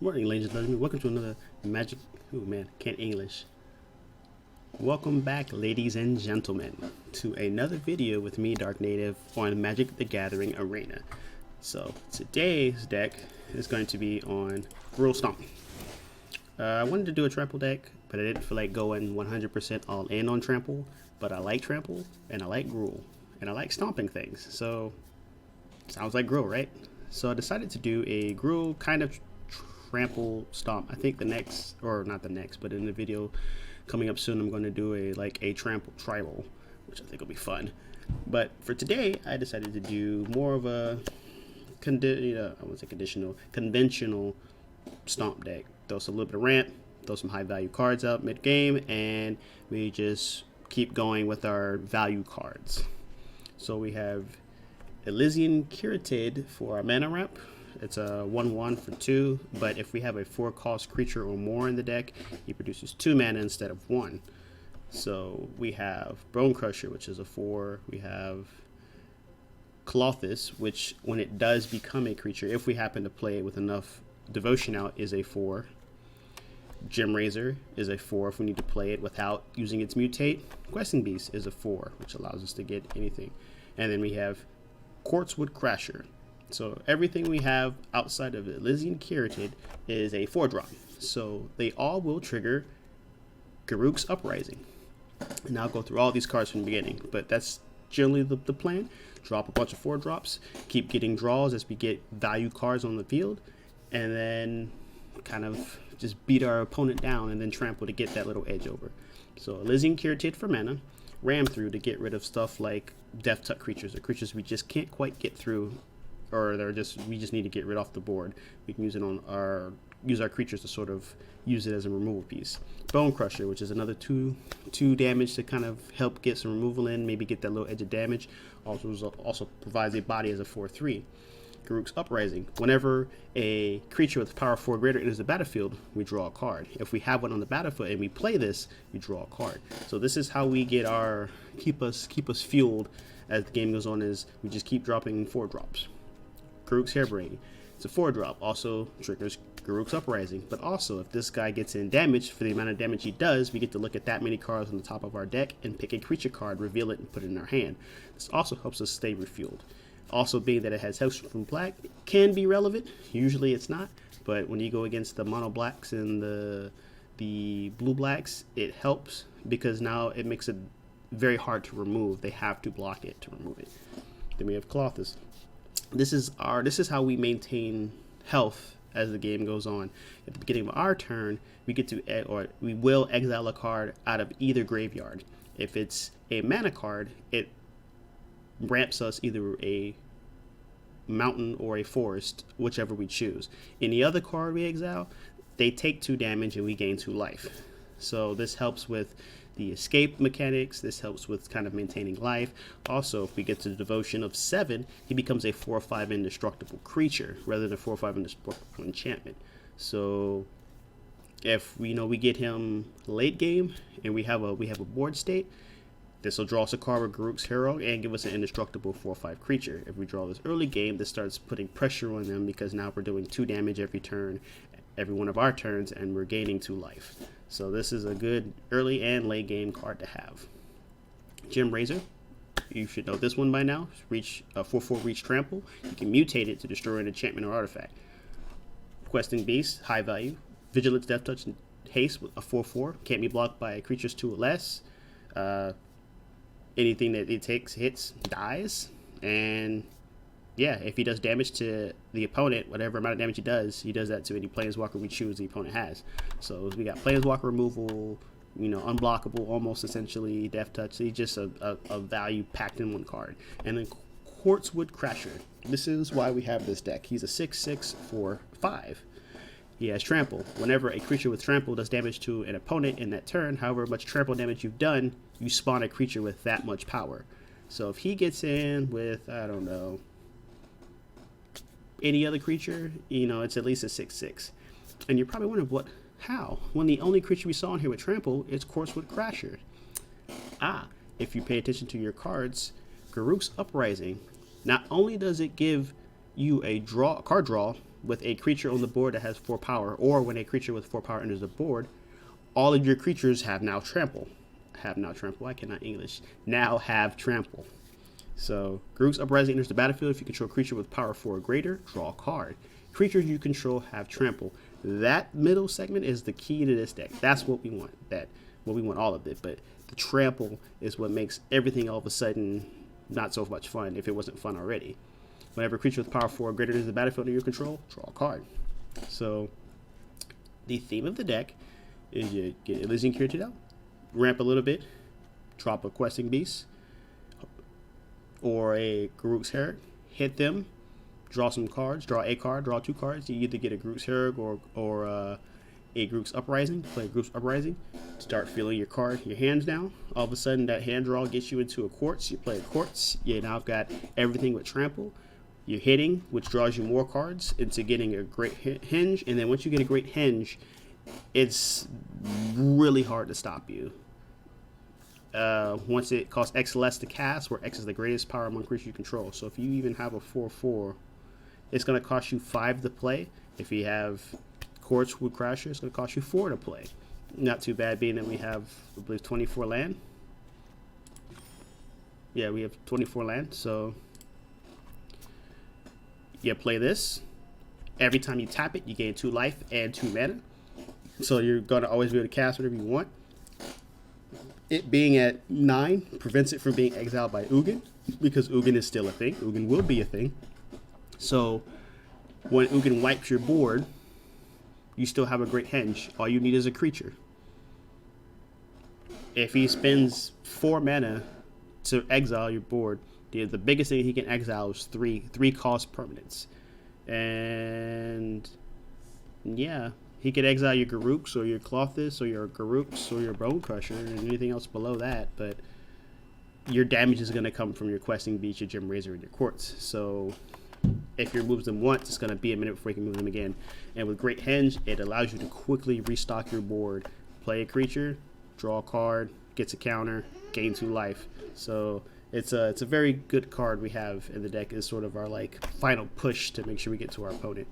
Morning, ladies and gentlemen. Welcome to another Magic. Oh man, can't English. Welcome back, ladies and gentlemen, to another video with me, Drknative, on Magic the Gathering Arena. So today's deck is going to be on Gruul Stomp. I wanted to do a trample deck, but I didn't feel like going 100% all in on trample. But I like trample, and I like Gruul, and I like stomping things. So sounds like Gruul, right? So I decided to do a Gruul kind of trample stomp. I think the next, or not the next, but in the video coming up soon, I'm going to do a trample tribal, which I think will be fun. But for today, I decided to do more of a conventional stomp deck. Throw some little bit of ramp, throw some high value cards up mid game, and we just keep going with our value cards. So we have Elysian Curated for our mana ramp. It's a 1/1 for 2, but if we have a 4-cost creature or more in the deck, he produces 2 mana instead of 1. So we have Bone Crusher, which is a 4. We have Colossus, which when it does become a creature, if we happen to play it with enough devotion out, is a 4. Gem Razor is a 4 if we need to play it without using its mutate. Questing Beast is a 4, which allows us to get anything. And then we have Quartzwood Crasher. So everything we have outside of Elysian Curated is a 4-drop. So they all will trigger Garruk's Uprising. And I'll go through all these cards from the beginning, but that's generally the plan. Drop a bunch of 4-drops, keep getting draws as we get value cards on the field, and then kind of just beat our opponent down and then trample to get that little edge over. So Elysian Curated for mana, ram through to get rid of stuff like Death Touch creatures or creatures we just can't quite get through, or we just need to get rid off the board. We can use it on use our creatures to sort of use it as a removal piece. Bone Crusher, which is another 2 damage to kind of help get some removal in, maybe get that little edge of damage. Also provides a body as a 4/3. Garruk's Uprising. Whenever a creature with power 4 greater enters the battlefield, we draw a card. If we have one on the battlefield and we play this, we draw a card. So this is how we get our keep us fueled as the game goes on. Is we just keep dropping 4-drops. Garruk's Hairbrain. It's a 4-drop. Also triggers Garruk's Uprising. But also, if this guy gets in damage, for the amount of damage he does, we get to look at that many cards on the top of our deck and pick a creature card, reveal it, and put it in our hand. This also helps us stay refueled. Also, being that it has help from black, it can be relevant. Usually it's not. But when you go against the mono blacks and the blue blacks, it helps because now it makes it very hard to remove. They have to block it to remove it. Then we have Colossus. This is how we maintain health as the game goes on. At the beginning of our turn, we will exile a card out of either graveyard. If it's a mana card, it ramps us either a mountain or a forest, whichever we choose. Any other card we exile, they take 2 damage and we gain 2 life. So this helps with the escape mechanics. This helps with kind of maintaining life. Also, if we get to the devotion of 7, he becomes a 4/5 indestructible creature rather than a 4/5 indestructible enchantment. So if we get him late game and we have a board state, this will draw us a card with Garruk's Herald and give us an indestructible 4/5 creature. If we draw this early game, this starts putting pressure on them because now we're doing 2 damage every turn, every one of our turns, and we're gaining 2 life. So this is a good early and late game card to have. Gem Razor. You should know this one by now. Reach 4/4 reach trample. You can mutate it to destroy an enchantment or artifact. Questing Beast, high value. Vigilance, Death Touch, and Haste with a 4/4. Can't be blocked by creatures 2 or less. Anything that it takes hits dies. And yeah, if he does damage to the opponent, whatever amount of damage he does that to any Planeswalker we choose the opponent has. So we got Planeswalker removal, unblockable almost essentially, Death Touch. He's just a value packed in one card. And then Quartzwood Crasher. This is why we have this deck. He's a 6/6 for 5. He has Trample. Whenever a creature with Trample does damage to an opponent in that turn, however much trample damage you've done, you spawn a creature with that much power. So if he gets in with, I don't know, any other creature, it's at least a 6/6. And you're probably wondering how? When the only creature we saw in here with Trample is Quartzwood Crasher. If you pay attention to your cards, Garruk's Uprising, not only does it give you a card draw, with a creature on the board that has 4 power, or when a creature with 4 power enters the board, all of your creatures have now trample. I cannot English. Now have trample. So, Garruk's Uprising enters the battlefield. If you control a creature with power 4 or greater, draw a card. Creatures you control have trample. That middle segment is the key to this deck. That's what we want. We want all of it. But the trample is what makes everything all of a sudden not so much fun if it wasn't fun already. Whenever a creature with power 4 or greater enters the battlefield under your control, draw a card. So, the theme of the deck is you get Elysian Curative, ramp a little bit, drop a Questing Beast, or a Garruk's Garruk, hit them, draw some cards, draw a card, draw 2 cards. You either get a Garruk's Garruk or a Garruk's Uprising, play a Garruk's Uprising, start filling your hands down. All of a sudden, that hand draw gets you into a Quartz. You play a Quartz. You now got everything with trample. You're hitting, which draws you more cards into getting a great hinge. And then once you get a great hinge, it's really hard to stop you. Once it costs X less to cast, where X is the greatest power among creatures you control. So if you even have a 4/4, it's going to cost you 5 to play. If you have Quartz with Crasher, it's going to cost you 4 to play. Not too bad, being that we have, I believe, 24 land. Yeah, we have 24 land, so you play this. Every time you tap it, you gain 2 life and 2 mana. So you're going to always be able to cast whatever you want. It being at 9 prevents it from being exiled by Ugin, because Ugin is still a thing. Ugin will be a thing. So when Ugin wipes your board, you still have a great henge. All you need is a creature. If he spends 4 mana to exile your board, the biggest thing he can exile is 3 cost permanents. And yeah, he could exile your Garruks or your Clothis or your Garruks or your Bone Crusher and anything else below that, but your damage is going to come from your Questing Beast, your Gem Razor, and your Quartz. So if you remove them once, it's going to be a minute before you can move them again. And with Great Henge, it allows you to quickly restock your board. Play a creature, draw a card, gets a counter, gain 2 life. So it's a very good card we have in the deck. Is sort of our like final push to make sure we get to our opponent.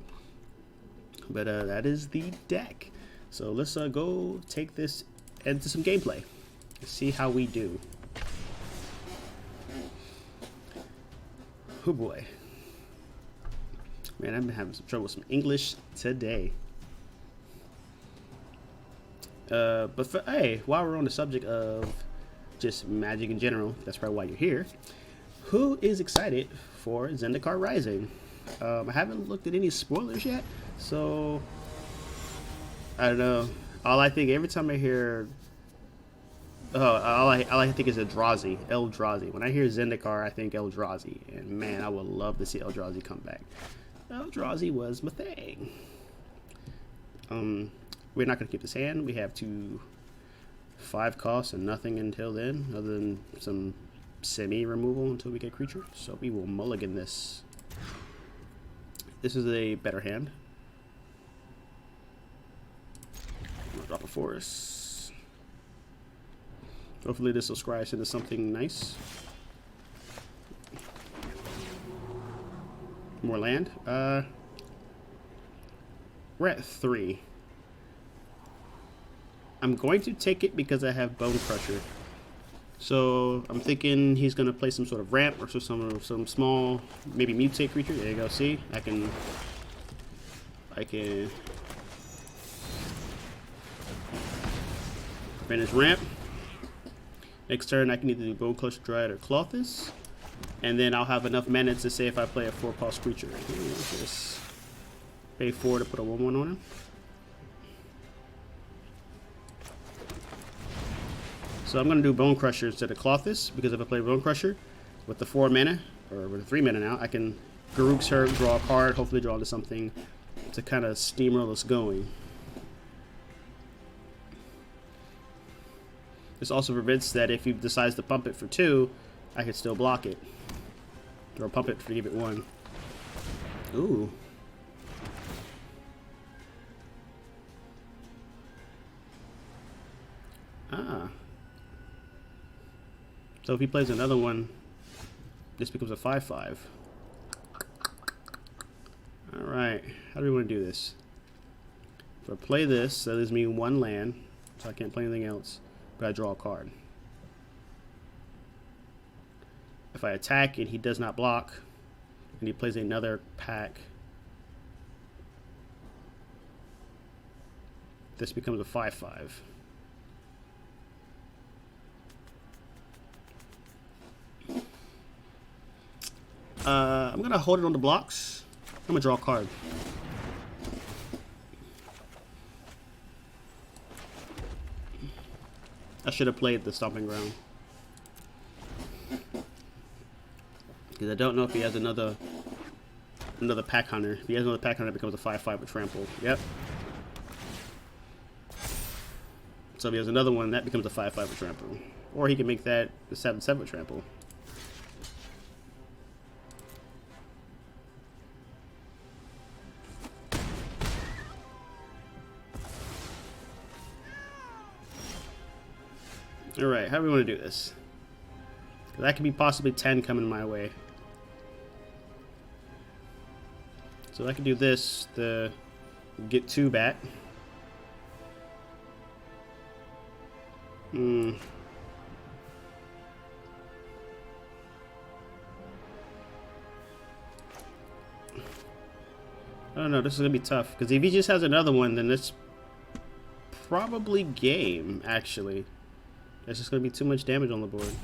But that is the deck. So let's go take this into some gameplay. Let's see how we do. Oh boy. Man, I've been having some trouble with some English today. But hey, while we're on the subject of just Magic in general, that's probably why you're here. Who is excited for Zendikar Rising? I haven't looked at any spoilers yet, so I don't know. All I think every time I hear, all I think is Eldrazi. When I hear Zendikar, I think Eldrazi, and man, I would love to see Eldrazi come back. Eldrazi was my thing. We're not gonna keep this hand. We have 2 5 costs and nothing until then, other than some semi removal until we get creature. So we will mulligan this. This is a better hand. I'll drop a forest. Hopefully this will scry us into something nice. More land. We're at 3. I'm going to take it because I have Bone Crusher. So I'm thinking he's going to play some sort of ramp or some small, maybe mutate creature. There you go. See, I can prevent his ramp. Next turn I can either do Bone Crusher, Dryad, or Clothis, and then I'll have enough mana to say if I play a 4-cost creature. Just pay 4 to put a 1/1 on him. So I'm going to do Bone Crusher instead of Clothis, because if I play Bone Crusher with the 4 mana, or with the 3 mana now, I can Garruk's Garruk, draw a card, hopefully draw into something to kind of steamroll us going. This also prevents that if he decides to pump it for 2, I could still block it. Or pump it to give it 1. Ooh. Ah. So if he plays another one, this becomes a 5/5. Alright. how do we want to do this? If I play this, that leaves me 1 land, so I can't play anything else, but I draw a card. If I attack and he does not block, and he plays another pack, this becomes a 5/5. I'm gonna hold it on the blocks. I'm gonna draw a card. I should have played the Stomping Ground, because I don't know if he has another pack hunter. If he has another pack hunter, it becomes a 5/5 with trample. Yep. So if he has another one, that becomes a 5/5 with trample. Or he can make that the 7/7 with trample. Alright, how do we want to do this? That could be possibly 10 coming my way. So I can do this to get 2 back. I don't know, this is gonna be tough, because if he just has another one, then it's probably game, actually. There's just gonna be too much damage on the board.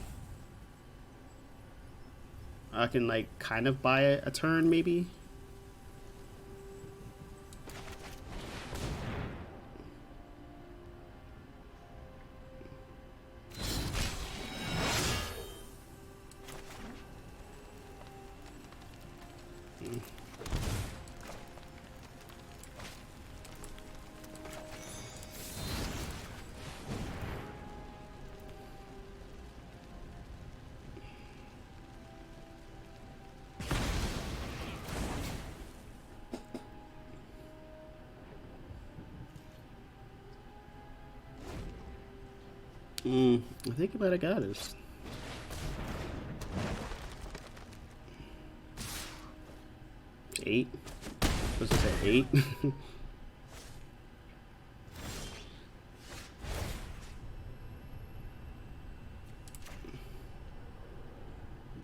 I can, like, kind of buy a turn, maybe. I think you might have got us. Eight. What's it say? 8?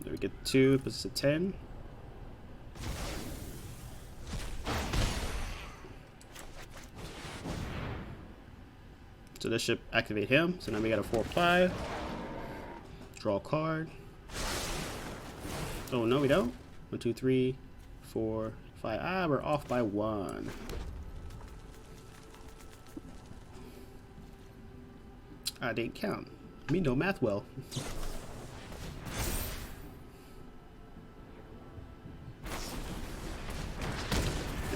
There we get 2, puts us at 10. So this should activate him. So now we got a 4/5. Draw a card. Oh no, we don't. 1, 2, 3, 4, 5. Ah, we're off by 1. I didn't count. Me no math well.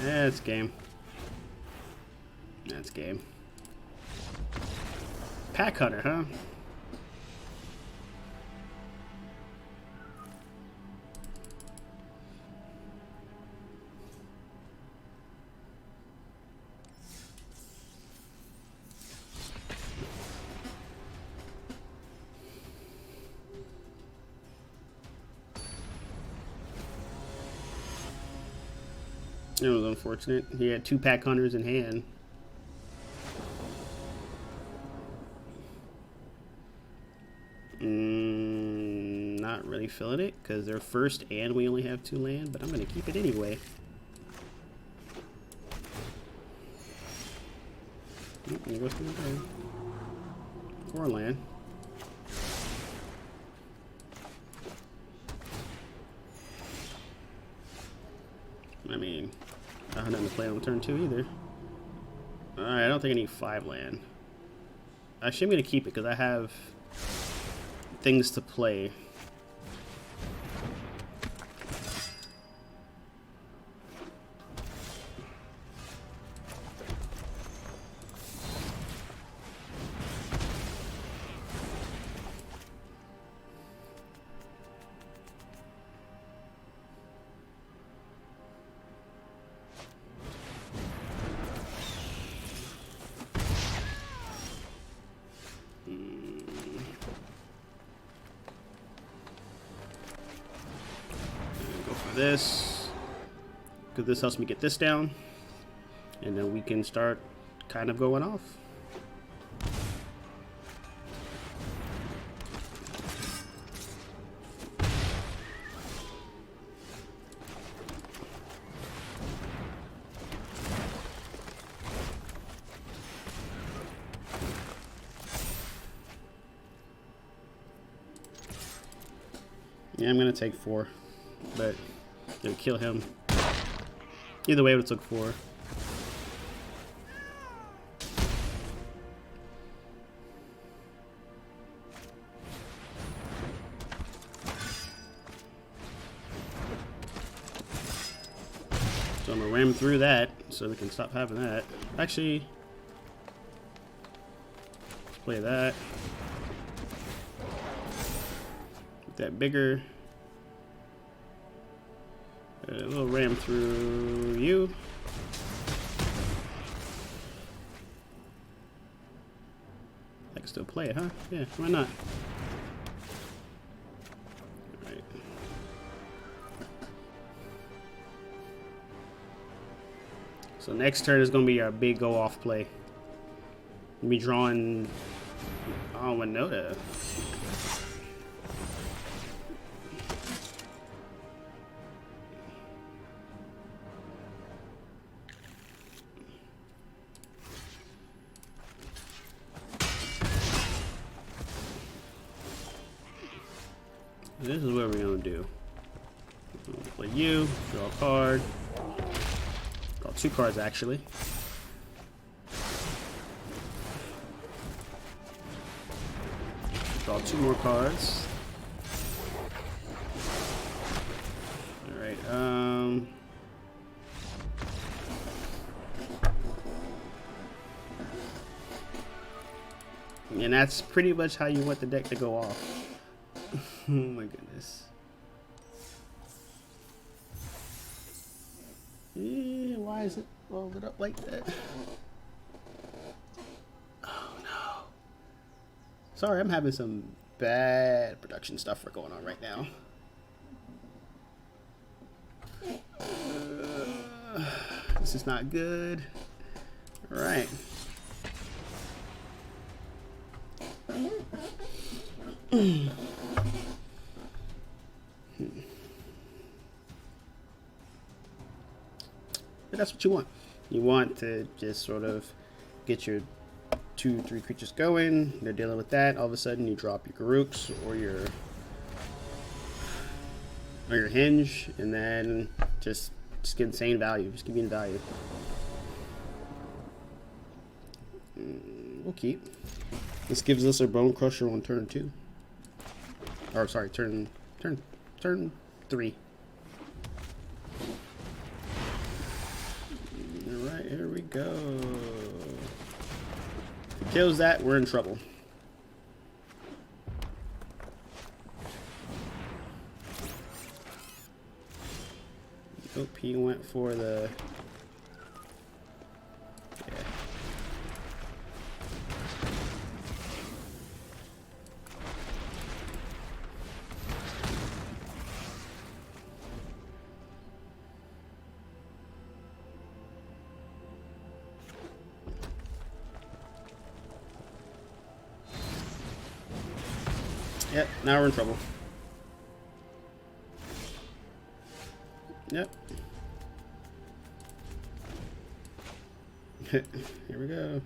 That's game. That's game. Pack hunter, huh? It was unfortunate. He had 2 pack hunters in hand. Not really feeling it, because they're first and we only have 2 land, but I'm going to keep it anyway. There goes 4 land. I mean, I have nothing to play on turn 2 either. Alright, I don't think I need 5 land. Actually, I'm going to keep it because I have things to play. This, because this helps me get this down. and then we can start kind of going off. Yeah, I'm gonna take 4, but it'll kill him. Either way, it took 4. So I'm gonna ram through that so we can stop having that. Actually, let's play that. Make that bigger. A little ram through you. I can still play it, huh? Yeah, why not? Alright. So next turn is going to be our big go-off play. We'll be drawing... Oh, Winota. This is what we're gonna do. I'm gonna play you, draw a card. Draw 2 cards actually. Draw 2 more cards. Alright, and that's pretty much how you want the deck to go off. Oh my goodness. Yeah, why is it rolled up like that? Oh no. Sorry, I'm having some bad production stuff going on right now. This is not good. All right. But that's what you want. You want to just sort of get your 2-3 creatures going. They're dealing with that. All of a sudden, you drop your Garruks or your hinge, and then just get insane value. Just give me the value. We'll keep. This gives us our Bone Crusher on turn 2. Or sorry, turn 3. Alright, here we go. If it kills that, we're in trouble. Nope, he went for the... Yeah. Yep, now we're in trouble. Yep. Here we go.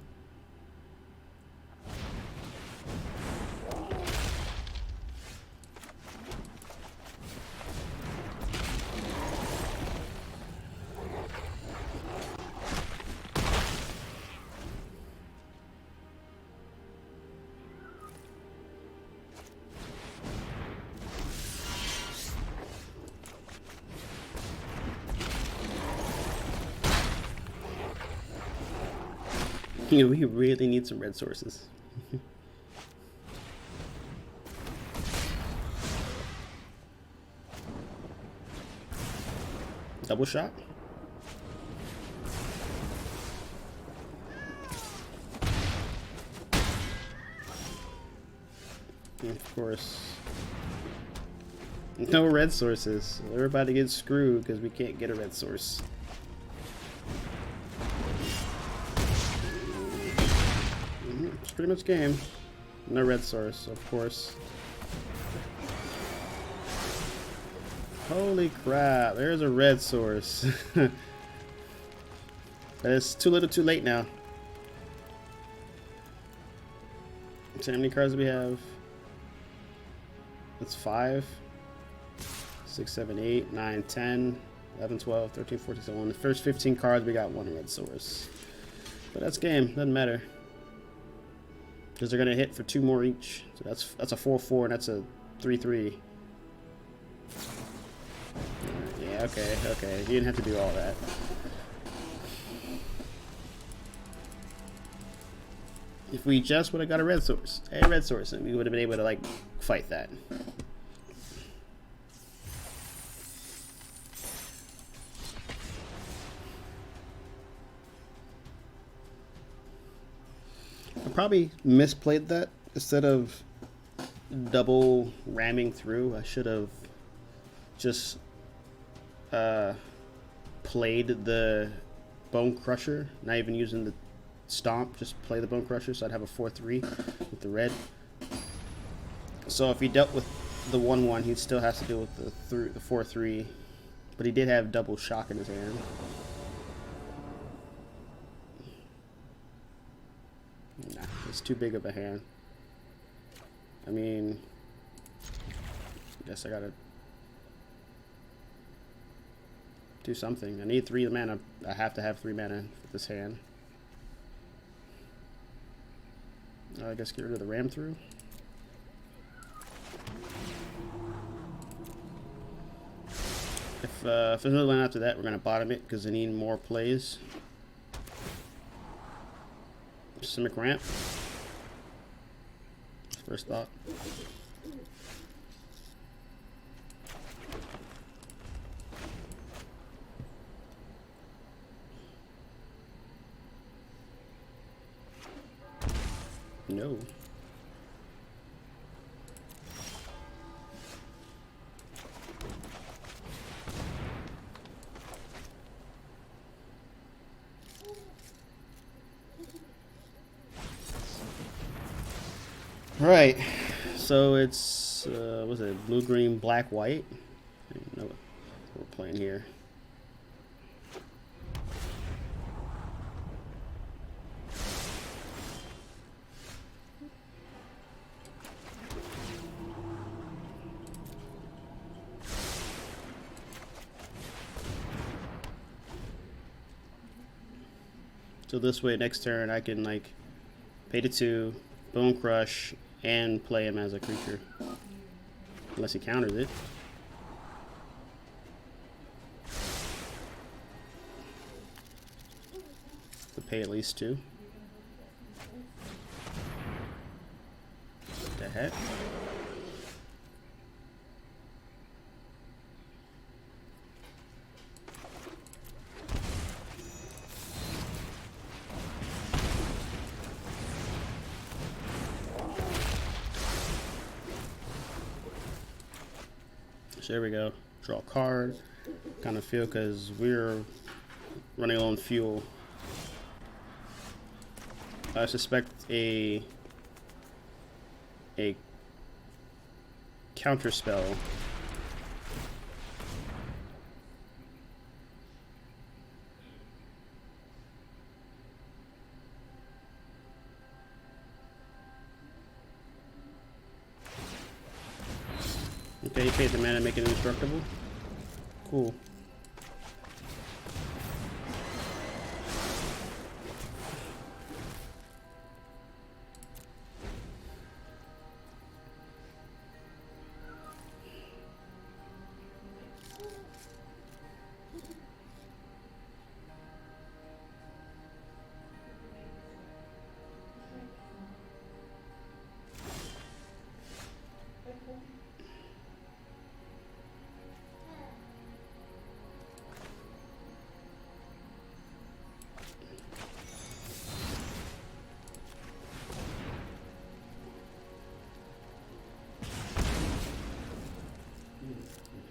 You know, we really need some red sources. Double shot. And of course, no red sources. Everybody gets screwed because we can't get a red source. pretty much game. No red source, of course. Holy crap, there's a red source. It's too little too late now. So how many cards do we have? That's 5, 6, 7, 8, 9, 10, 11, 12, 13, 14, so on the first 15 cards we got one red source. But that's game, doesn't matter. Because they're gonna hit for 2 more each. So that's a 4-4 and that's a 3-3. Yeah, okay. You didn't have to do all that. If we just would have got a red source, and we would have been able to like fight that. I probably misplayed that. Instead of double ramming through, I should have just played the Bone Crusher, not even using the Stomp, just play the Bone Crusher, so I'd have a 4-3 with the red. So if he dealt with the 1-1, he'd still have to deal with the 4-3, but he did have double shock in his hand. Nah, it's too big of a hand. I mean, I guess I gotta do something. I need 3 mana. I have to have 3 mana for this hand. I guess get rid of the ram through. If there's another line after that, we're gonna bottom it because they need more plays. Simic ramp. First thought. No. Right. So it's what's it? Blue, green, black, white. I don't know what we're playing here. So this way, next turn, I can like pay to 2, Bone Crush, and play him as a creature. Unless he counters it. To pay at least 2. What the heck? So there we go. Draw a card. Kind of feel because we're running low on fuel. I suspect a counter spell. Okay, you paid the mana, make it indestructible. Cool.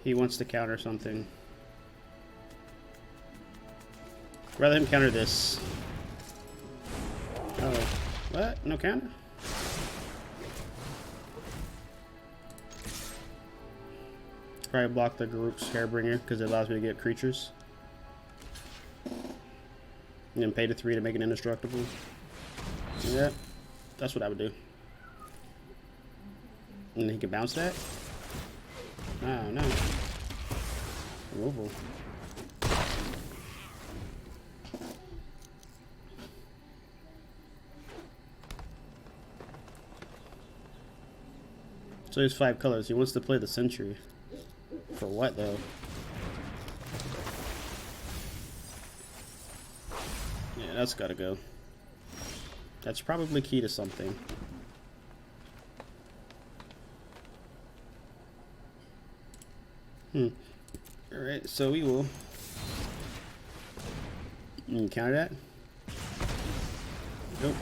He wants to counter something. Rather him counter this. Oh, what? No counter? probably block the Garruk's Hairbringer because it allows me to get creatures. And then pay to 3 to make it indestructible. Yeah, that's what I would do. And he can bounce that? Oh, no. Removal. So he's 5 colors. He wants to play the Sentry. For what, though? Yeah, that's gotta go. That's probably key to something. Alright, so we will... You can counter that? Nope.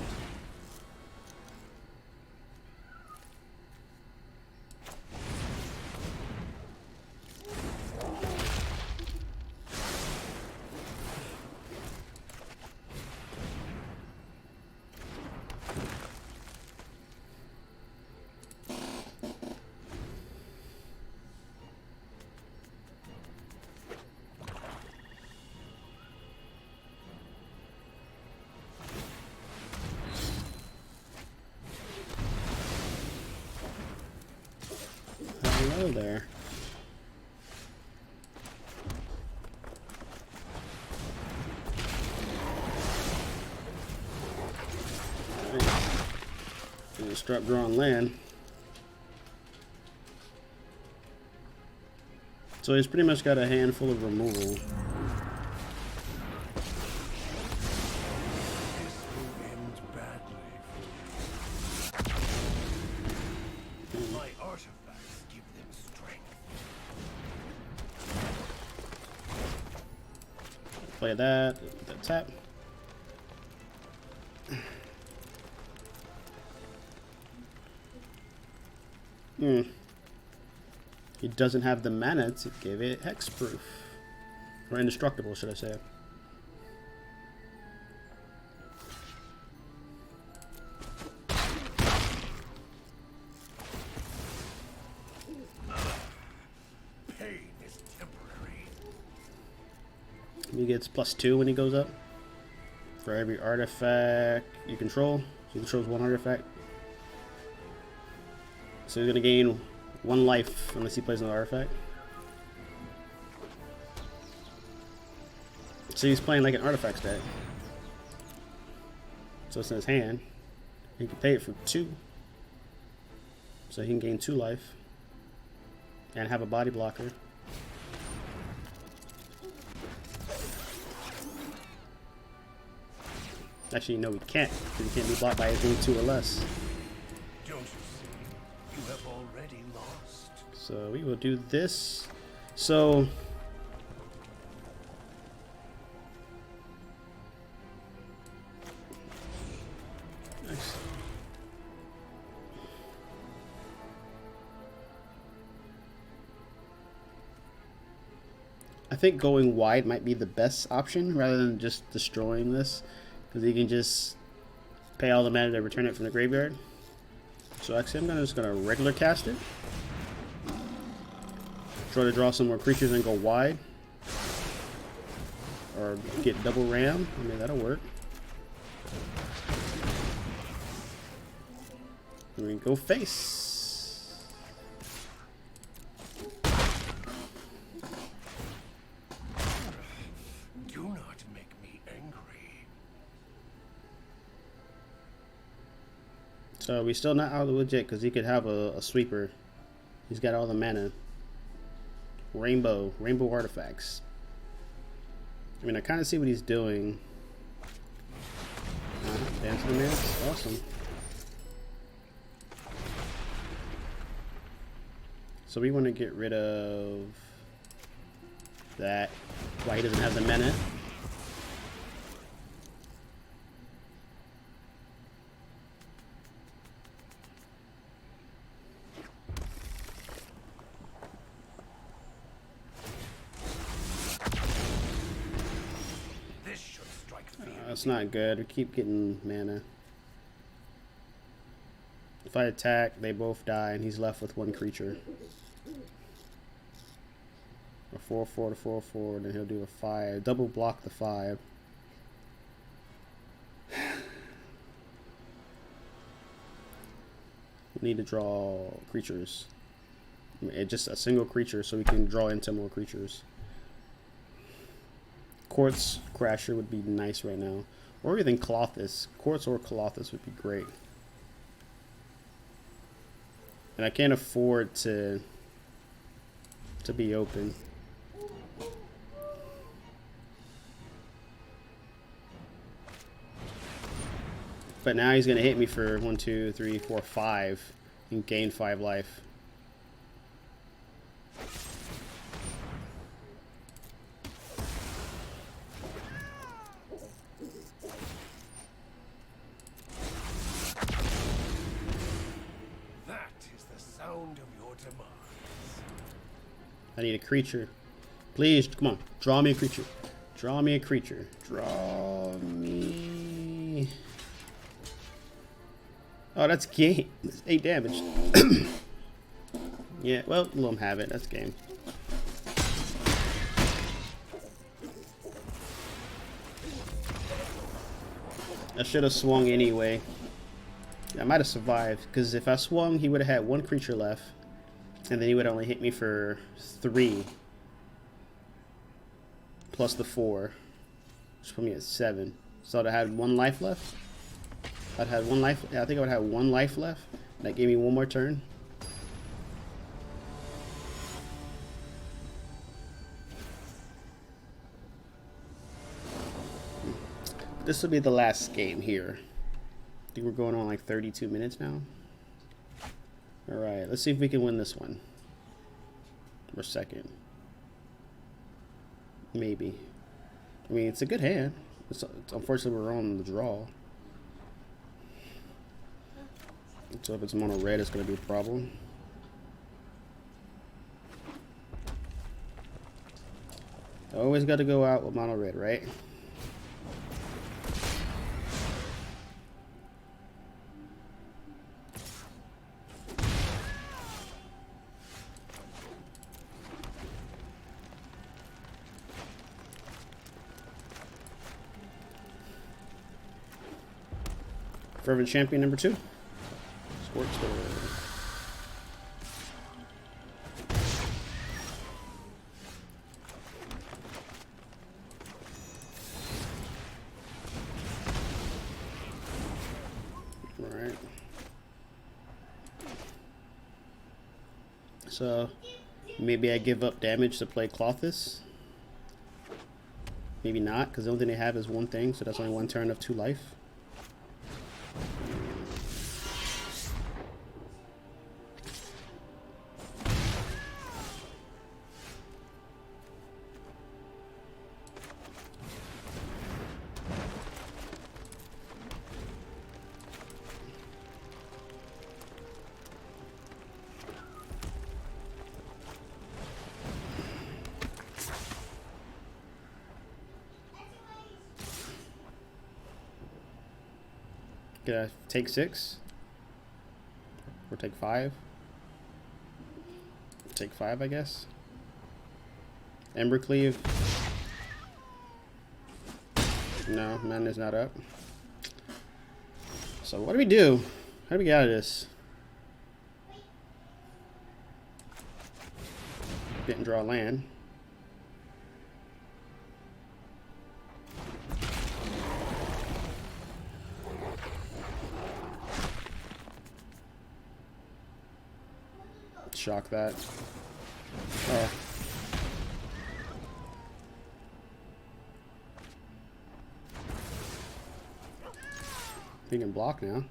Hello there. Right. Start drawing land. So he's pretty much got a handful of removal. Play that, tap. He doesn't have the mana to give it hexproof. Or indestructible, should I say. He gets +2 when he goes up. For every artifact you control. So he controls 1 artifact. So he's going to gain 1 life unless he plays another artifact. So he's playing like an artifact stack. So it's in his hand. He can pay it for 2. So he can gain 2 life. And have a body blocker. Actually, no, he can't. Because he can't be blocked by anything 2 or less. Don't you see? You have already lost. So we will do this. So nice. I think going wide might be the best option rather than just destroying this. Because he can just pay all the mana to return it from the graveyard. So actually I'm just gonna regular cast it. Try to draw some more creatures and go wide. Or get double ram. I mean, that'll work. And we go face. So we still not out of the woods yet because he could have a sweeper. He's got all the mana. Rainbow artifacts. I mean, I kind of see what he's doing. Dance of the Minutes, awesome. So we want to get rid of that. Why he doesn't have the mana. That's not good. We keep getting mana. If I attack, they both die, and he's left with 1 creature. 4/4 to 4/4, and then he'll do a 5. Double block the 5. We need to draw creatures. Just a single creature so we can draw into more creatures. Quartz Crasher would be nice right now. Or even Colossus. Quartz or Colossus would be great. And I can't afford to be open. But now he's gonna hit me for 1, 2, 3, 4, 5 and gain 5 life. That is the sound of your demise. I need a creature. Please, come on. Draw me a creature. Draw me a creature. Draw me. Oh, that's game. That's 8 damage. Yeah, well, let him have it. That's game. I should have swung anyway. I might have survived, because if I swung, he would have had 1 creature left. And then he would only hit me for 3. Plus the 4. Which put me at 7. So I'd have had 1 life left. I'd had 1 life. I think I would have 1 life left. That gave me 1 more turn. This will be the last game here. I think we're going on like 32 minutes now. Alright, let's see if we can win this one. Or second. Maybe. I mean, it's a good hand. It's unfortunately, we're on the draw. So if it's mono red, it's going to be a problem. Always got to go out with mono red, right? Fervent Champion number 2. Sports Store. Alright. So, maybe I give up damage to play Colossus. Maybe not, because the only thing they have is 1 thing, so that's only 1 turn of 2 life. Can I take 6? Or take 5? Take 5, I guess. Embercleave. No, man is not up. So what do we do? How do we get out of this? Didn't draw land. Shock that. Oh. He can block now.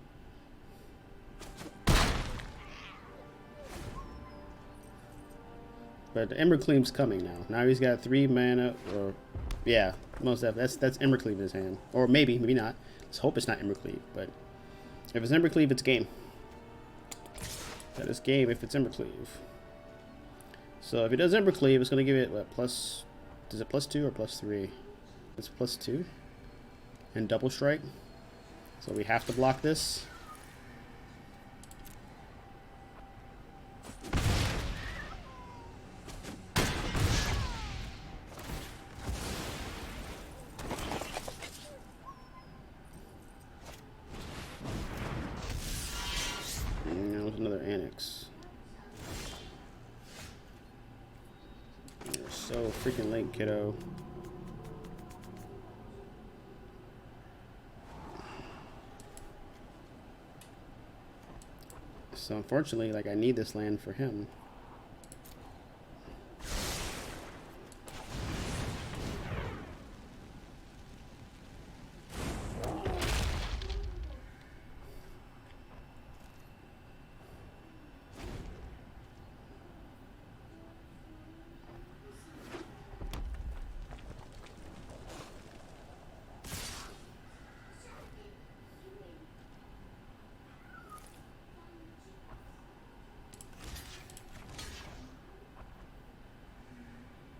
But the Embercleave's coming now. Now he's got 3 mana, or yeah, most of that's Embercleave in his hand. Or maybe not. Let's hope it's not Embercleave, but if it's Embercleave, it's game. That is game if it's Embercleave. So if it does Embercleave, it's going to give it, what, plus... Is it +2 or +3? It's +2. And double strike. So we have to block this. with another Annex. You're so freaking late, kiddo. So unfortunately, like, I need this land for him.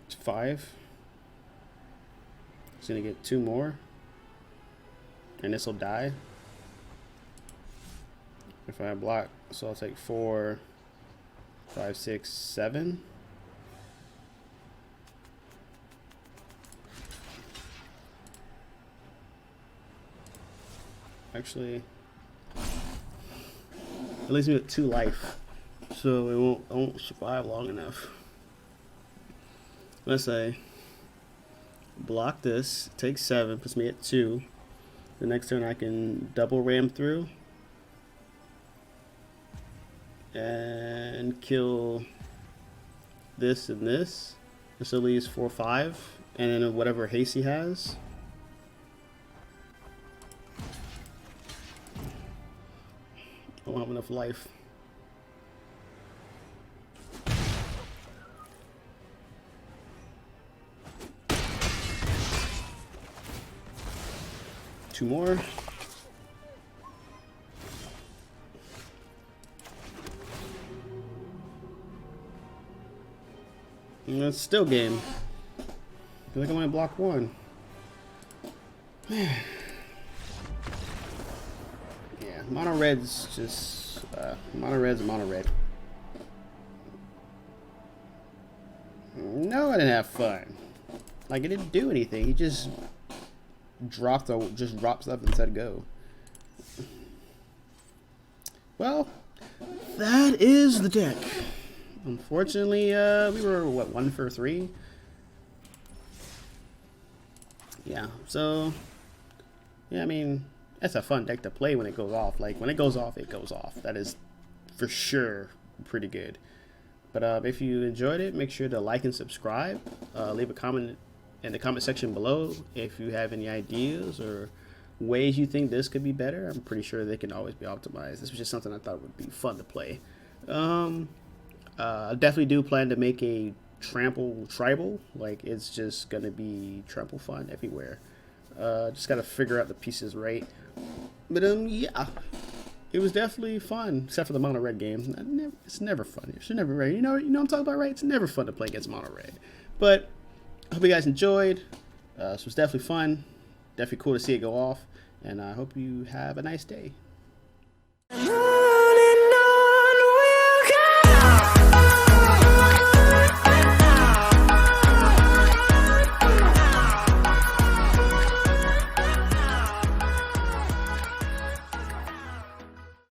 It's 5. He's gonna get 2 more. And this will die. If I block, so I'll take 4, 5, 6, 7. Actually, it leaves me with 2 life, so I won't survive long enough. Let's say block this, take 7, puts me at 2. The next turn I can double ram through and kill this and this. This leaves 4, 5, and then whatever haste he has. I don't have enough life. Two more. And that's still game. I feel like I might block 1. Man. Yeah, mono red's just mono red's mono red. No, I didn't have fun. Like, it didn't do anything. He just dropped stuff and said go. Well, that is the deck. Unfortunately, we were what, 1 for 3. Yeah, so yeah, I mean, that's a fun deck to play when it goes off. Like, when it goes off, it goes off. That is for sure pretty good. But if you enjoyed it, make sure to like and subscribe. Leave a comment in the comment section below if you have any ideas or ways you think this could be better. I'm pretty sure they can always be optimized. This was just something I thought would be fun to play. I definitely do plan to make a trample tribal. Like, it's just gonna be trample fun everywhere. Just gotta figure out the pieces right. But yeah, it was definitely fun, except for the mono red game. It's never fun. It's never red. You know what I'm talking about, right? It's never fun to play against mono red. But I hope you guys enjoyed. This was definitely fun. Definitely cool to see it go off. And I hope you have a nice day.